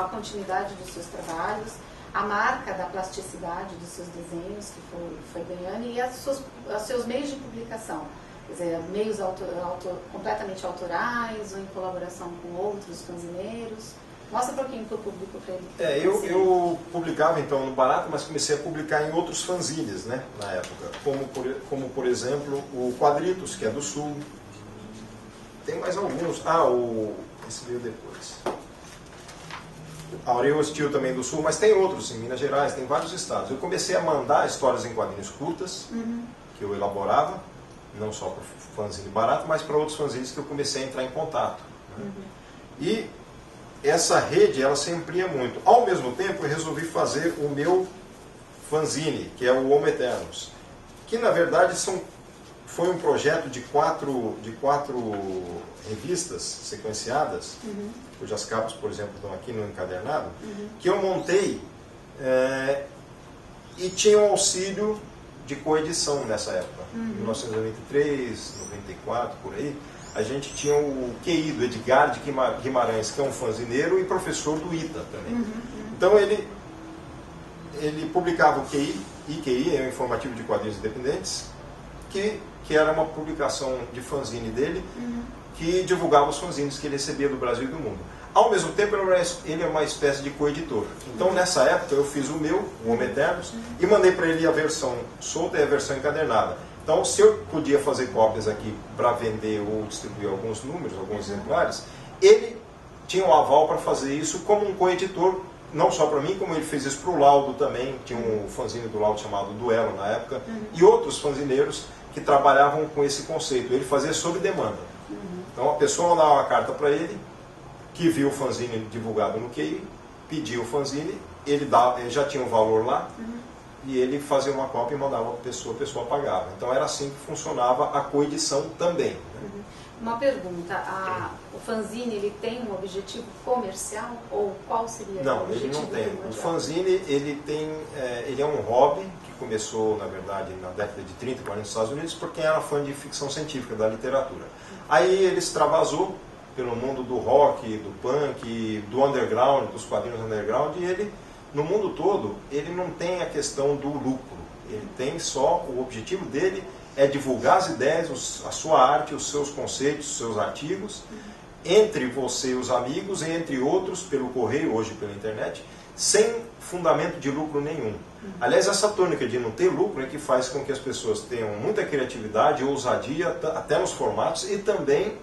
a continuidade dos seus trabalhos, a marca da plasticidade dos seus desenhos que foi ganhando e os seus meios de publicação. Quer dizer, meios completamente autorais ou em colaboração com outros fanzineiros. Mostra um pouquinho para o público para ele. Eu publicava então no Barata, mas comecei a publicar em outros fanzines, né, na época. Como por exemplo o Quadritos, que é do Sul. Tem mais alguns. Esse veio depois. A Aureo Hostil também do Sul, mas tem outros em Minas Gerais, tem vários estados. Eu comecei a mandar histórias em quadrinhos curtas, que eu elaborava, não só para o fanzine Barata, mas para outros fanzines que eu comecei a entrar em contato. Né? E essa rede, ela se amplia muito. Ao mesmo tempo, eu resolvi fazer o meu fanzine, que é o Homo Eternos, que na verdade foi um projeto de quatro revistas sequenciadas, cujas capas, por exemplo, estão aqui no encadernado, que eu montei e tinha um auxílio de coedição nessa época. Em 1993, 94, por aí, a gente tinha o QI do Edgar de Guimarães, que é um fanzineiro e professor do ITA também. Então ele publicava o QI, IQI, é o Informativo de Quadrinhos Independentes, que era uma publicação de fanzine dele, que divulgava os fanzines que ele recebia do Brasil e do mundo. Ao mesmo tempo, ele é uma espécie de coeditor. Então, nessa época, eu fiz o meu, o Homo Eternos, e mandei para ele a versão solta e a versão encadernada. Então, se eu podia fazer cópias aqui para vender ou distribuir alguns números, alguns exemplares, ele tinha um aval para fazer isso como um coeditor, não só para mim, como ele fez isso para o Laudo também, tinha um fanzine do Laudo chamado Duelo na época, e outros fanzineiros que trabalhavam com esse conceito. Ele fazia sob demanda. Então, a pessoa mandava uma carta para ele, que viu o fanzine divulgado no QI, pediu o fanzine, ele já tinha um valor lá, e ele fazia uma cópia e mandava para a pessoa pagava. Então era assim que funcionava a coedição também. Né? Uma pergunta, o fanzine ele tem um objetivo comercial ou qual seria não, o objetivo? Não, ele não tem. O fanzine ele é um hobby que começou, na verdade, na década de 30, 40 nos Estados Unidos, por quem era fã de ficção científica, da literatura. Aí ele extravasou pelo mundo do rock, do punk, do underground, dos quadrinhos underground, e ele, no mundo todo, ele não tem a questão do lucro. Ele tem só, o objetivo dele é divulgar as ideias, a sua arte, os seus conceitos, os seus artigos, entre você e os amigos, e entre outros, pelo correio, hoje pela internet, sem fundamento de lucro nenhum. Aliás, essa tônica de não ter lucro é que faz com que as pessoas tenham muita criatividade, ousadia, até nos formatos, e também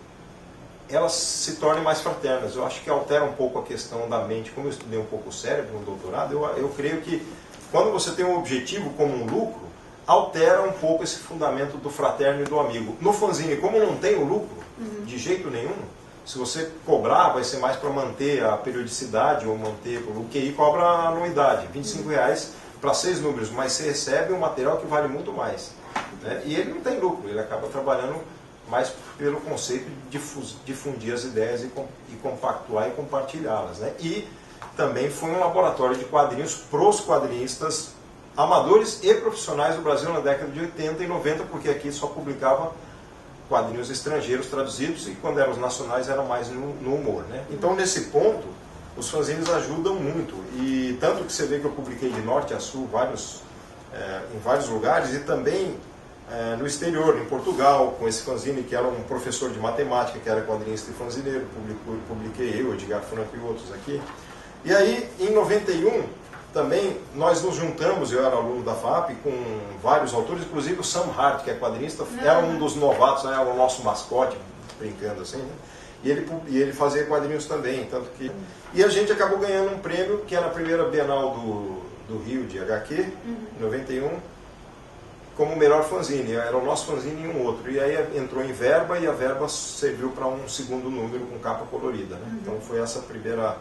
elas se tornem mais fraternas. Eu acho que altera um pouco a questão da mente. Como eu estudei um pouco o cérebro no doutorado, eu creio que quando você tem um objetivo como um lucro, altera um pouco esse fundamento do fraterno e do amigo. No fanzine, como não tem o lucro, de jeito nenhum, se você cobrar, vai ser mais para manter a periodicidade ou manter o QI cobra a anuidade, R$25 para 6 números, mas você recebe um material que vale muito mais. Né? E ele não tem lucro, ele acaba trabalhando mais pelo conceito de difundir as ideias e compactuar e compartilhá-las. Né? E também foi um laboratório de quadrinhos para os quadrinistas amadores e profissionais do Brasil na década de 80 e 90, porque aqui só publicava quadrinhos estrangeiros traduzidos, e quando eram os nacionais era mais no humor. Né? Então, nesse ponto, os fanzines ajudam muito, e tanto que você vê que eu publiquei de norte a sul em vários lugares, e também no exterior, em Portugal, com esse fanzine que era um professor de matemática, que era quadrinista e fanzineiro, publiquei eu, Edgar Franco e outros aqui. E aí, em 91, também nós nos juntamos, eu era aluno da FAP, com vários autores, inclusive o Sam Hart, que é quadrinista, era um dos novatos, né, era o nosso mascote, brincando assim, né? E ele fazia quadrinhos também, tanto que... E a gente acabou ganhando um prêmio, que era a primeira Bienal do Rio de HQ, em 91, como melhor fanzine. Era o nosso fanzine e um outro. E aí entrou em verba, e a verba serviu para um segundo número com capa colorida. Né? Então foi essa primeira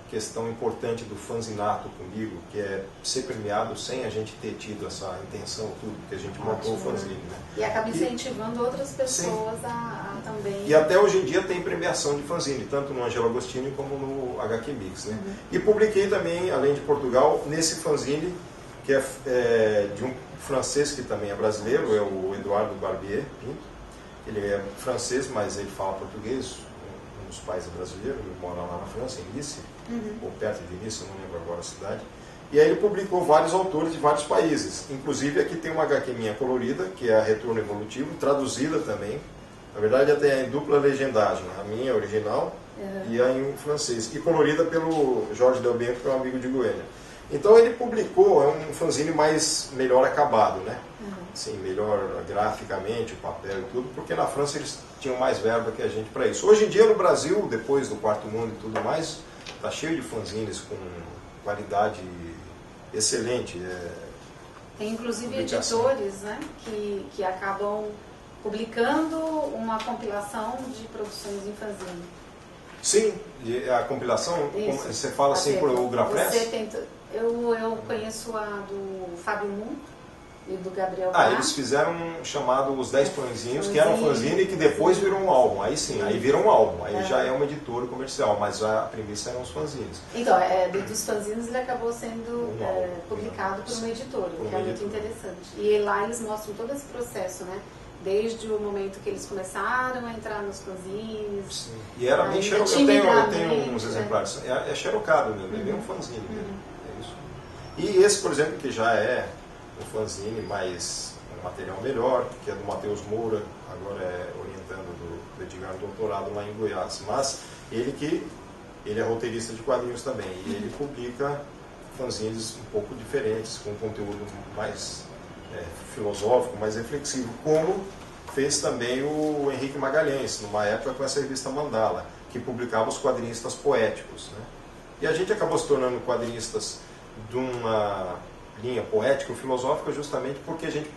questão importante do fanzinato comigo, que é ser premiado sem a gente ter tido essa intenção, tudo, porque a gente montou o fanzine. Né? E acaba incentivando outras pessoas a também... E até hoje em dia tem premiação de fanzine, tanto no Angelo Agostini como no HQ Mix. Né? E publiquei também, além de Portugal, nesse fanzine, que é de um francês que também é brasileiro, é o Eduardo Barbier Pinto. Ele é francês, mas ele fala português, um dos pais é brasileiro, ele mora lá na França, em Nice. ou perto de Nice, eu não lembro agora a cidade. E aí ele publicou vários autores de vários países. Inclusive aqui tem uma HQ minha colorida, que é a Retorno Evolutivo, traduzida também. Na verdade até em dupla legendagem, a minha original e a em francês. E colorida pelo Jorge Delbento, que é um amigo de Goiânia. Então ele publicou, é um fanzine melhor acabado, né? Assim, melhor graficamente, o papel e tudo, porque na França eles tinham mais verba que a gente para isso. Hoje em dia no Brasil, depois do Quarto Mundo e tudo mais, está cheio de fanzines com qualidade excelente. Tem inclusive editores, né, que acabam publicando uma compilação de produções em fanzine. Sim, a compilação, isso. Você fala assim por o Grapress? Eu conheço a do Fábio Moon e do Gabriel Bach. Eles fizeram um chamado Os 10 Pãezinhos, que era um fanzine e que depois virou um álbum. Aí sim, aí virou um álbum. Aí já é uma editora comercial, mas a premissa eram os fanzines. Então, dos fanzines ele acabou sendo publicado por uma editora, que é muito interessante. E lá eles mostram todo esse processo, né? Desde o momento que eles começaram a entrar nos fanzines. Sim. E era bem xerocado. Eu tenho uns exemplares. É xerocado mesmo, é bem um fanzine mesmo. É isso. E esse, por exemplo, que já é um fanzine mais um material melhor, que é do Matheus Moura, agora é orientando do Edgar doutorado lá em Goiás. Mas ele é roteirista de quadrinhos também, e ele publica fanzines um pouco diferentes, com conteúdo mais filosófico, mais reflexivo, como fez também o Henrique Magalhães, numa época com essa revista Mandala, que publicava os quadrinistas poéticos, né? E a gente acabou se tornando quadrinistas de uma linha poético-filosófica justamente porque a gente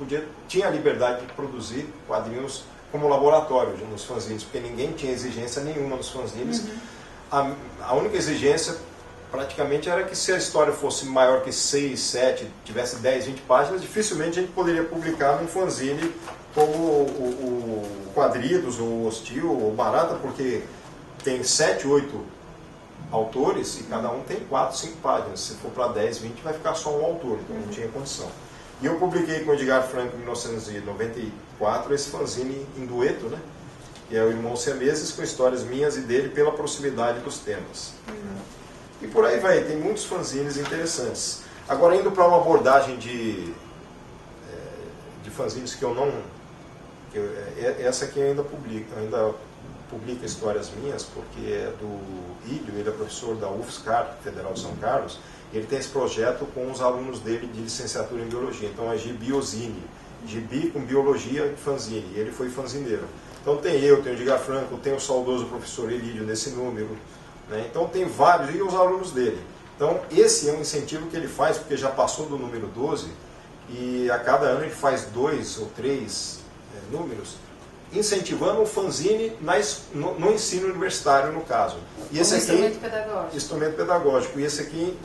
tinha a liberdade de produzir quadrinhos como laboratório nos fanzines, porque ninguém tinha exigência nenhuma nos fanzines. A única exigência praticamente era que se a história fosse maior que 6, 7, tivesse 10, 20 páginas, dificilmente a gente poderia publicar num fanzine como o Quadridos, ou o Hostil, ou Barata, porque tem 7, 8 autores e cada um tem 4, 5 páginas. Se for para 10, 20 vai ficar só um autor, então não tinha condição. E eu publiquei com o Edgar Franco em 1994 esse fanzine em dueto, né? Que é o Irmão Siameses, com histórias minhas e dele pela proximidade dos temas. E por aí vai, tem muitos fanzines interessantes. Agora, indo para uma abordagem de fanzines que eu não... essa aqui eu ainda publica histórias minhas, porque é do Ídio, ele é professor da UFSCar, Federal de São Carlos, e ele tem esse projeto com os alunos dele de licenciatura em Biologia. Então é Gibiozine, Gibi com Biologia e fanzine, e ele foi fanzineiro. Então tem o Edgar Franco, tem o saudoso professor Elídio nesse número, né? Então tem vários, e os alunos dele. Então esse é um incentivo que ele faz, porque já passou do número 12, e a cada ano ele faz 2 ou 3 números, incentivando o fanzine no ensino universitário, no caso. E esse aqui, instrumento pedagógico. Instrumento pedagógico. E esse aqui,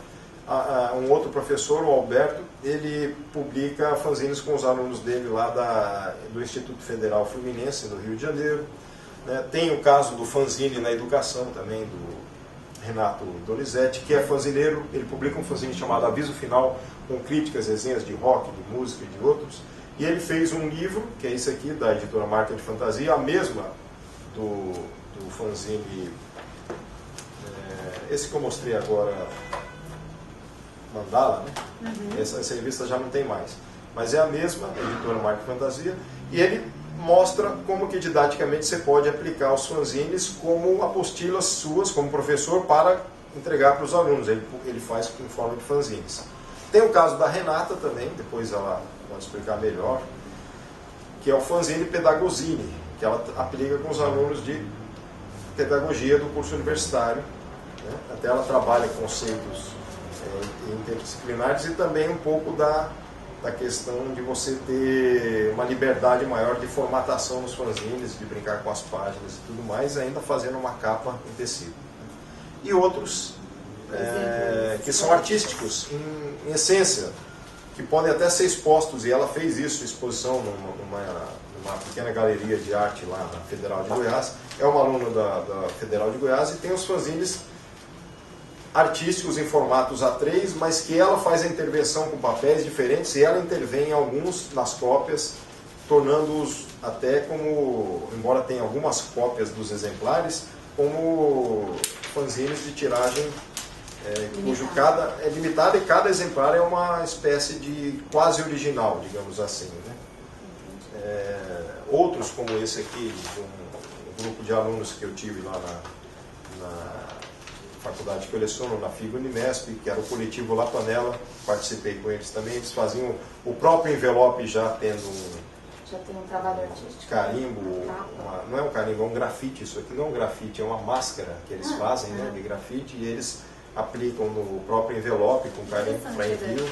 um outro professor, o Alberto, ele publica fanzines com os alunos dele lá do Instituto Federal Fluminense, no Rio de Janeiro. Né? Tem o caso do fanzine na educação também, do Renato Donizete, que é fanzineiro. Ele publica um fanzine chamado Aviso Final, com críticas, resenhas de rock, de música e de outros. E ele fez um livro, que é esse aqui, da editora Marca de Fantasia, a mesma do fanzine, esse que eu mostrei agora, Mandala, né? Essa revista já não tem mais. Mas é a mesma, editora Marca de Fantasia, e ele mostra como que didaticamente você pode aplicar os fanzines como apostilas suas, como professor, para entregar para os alunos. Ele faz em forma de fanzines. Tem o caso da Renata também, depois ela pode explicar melhor, que é o fanzine Pedagogine, que ela aplica com os alunos de pedagogia do curso universitário, né? Até ela trabalha conceitos interdisciplinares e também um pouco da questão de você ter uma liberdade maior de formatação nos fanzines, de brincar com as páginas e tudo mais, ainda fazendo uma capa em tecido. E outros que são artísticos, em essência, que podem até ser expostos, e ela fez isso, exposição numa pequena galeria de arte lá na Federal de Goiás. É uma aluna da Federal de Goiás e tem os fanzines artísticos em formatos A3, mas que ela faz a intervenção com papéis diferentes e ela intervém em alguns nas cópias, tornando-os até como, embora tenha algumas cópias dos exemplares, como fanzines de tiragem cujo cada é limitado e cada exemplar é uma espécie de quase original, digamos assim, né? Outros como esse aqui, um grupo de alunos que eu tive lá na faculdade de coleciono, na FIG Uninesp, que era o coletivo Lapanela, participei com eles também, eles faziam o próprio envelope já tendo já tem um trabalho artístico. Carimbo, não é um carimbo, é um grafite, isso aqui não é um grafite, é uma máscara que eles fazem, né, de grafite, e eles aplicam no próprio envelope com carimbo para envio.